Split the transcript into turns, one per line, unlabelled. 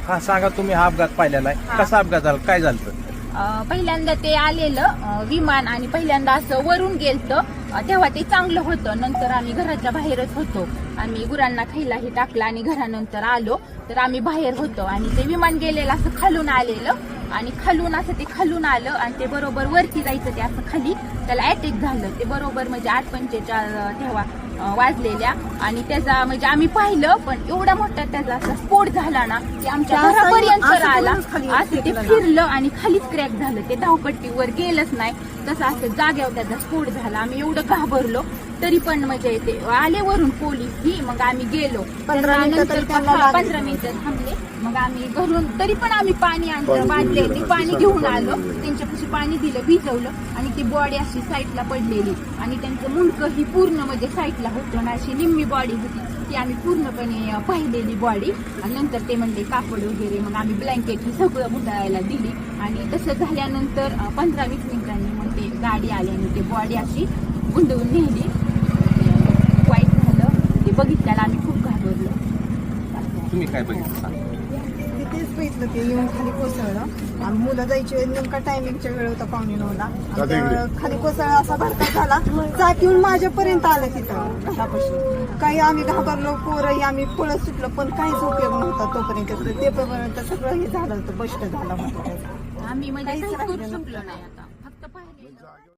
हा सांगा, तुम्ही हा अपघात पाहिलेला आहे, कसा अपघात झाला, काय झालं?
पहिल्यांदा ते आलेलं विमान आणि पहिल्यांदा असं वरून गेलतं, तेव्हा ते चांगलं होतं. नंतर आम्ही घराच्या बाहेरच होतो, आम्ही गुरांना खायलाही टाकलं आणि घरानंतर आलो तर आम्ही बाहेर होतो आणि ते विमान गेलेलं असं खालून आलेलं आणि खालून असं ते खालून आलं आणि ते बरोबर वरती जायचं, ते असं खाली त्याला अटॅक झालं. ते बरोबर म्हणजे 8:45 तेव्हा वाजलेल्या आणि त्याचा म्हणजे आम्ही पाहिलं, पण एवढा मोठा त्याचा असा स्फोट झाला ना की आमच्या घरापर्यंत आला. असं ते फिरलं आणि खालीच क्रॅक झालं, ते धावपट्टीवर गेलंच नाही, तसं असं जाग्यावर त्याचा स्फोट झाला. आम्ही एवढं घाबरलो, तरी पण म्हणजे ते आले वरून पोलीस ही, मग आम्ही गेलो. 15 मिनिटं थांबले, मग आम्ही घरून तरी पण आम्ही पाणी आणलं, बांधले ते पाणी घेऊन आलो, त्यांच्यापाशी पाणी दिलं, भिजवलं आणि ती बॉडी अशी साईडला पडलेली आणि त्यांचं मुंडकं ही पूर्ण म्हणजे साईडला होतं ना, अशी निम्मी बॉडी होती ती आम्ही पूर्णपणे पाहिलेली बॉडी. आणि नंतर ते म्हणले कापड वगैरे, मग आम्ही ब्लँकेट ही सगळं गुंडाळायला दिली आणि तसं झाल्यानंतर 15-20 मिनिटांनी मग ते गाडी आली आणि ते बॉडी अशी गुंडवून नेली. वाईट झालं ते बघितल्याला, आम्ही खूप घाबरलो.
तुम्ही काय बघितलं?
तेच बघितलं, ते येऊन खाली कोसळलं आणि मुलं जायची नेमका टायमिंगच्या वेळ होता 8:45ला. खाली कोसळला, असा भडका झाला, चाक येऊन माझ्यापर्यंत आलं तिथं घरापाशी. काही आम्ही घाबरलो, पोरही आम्ही पळत सुटलो, पण काहीच उपयोग नव्हता तोपर्यंत. ते पर्यंत सगळं हे झालं होतं, बस्ट झालं होतं.
आम्ही म्हणजे काहीच करू शकलो नाही, आता फक्त पाहिजे.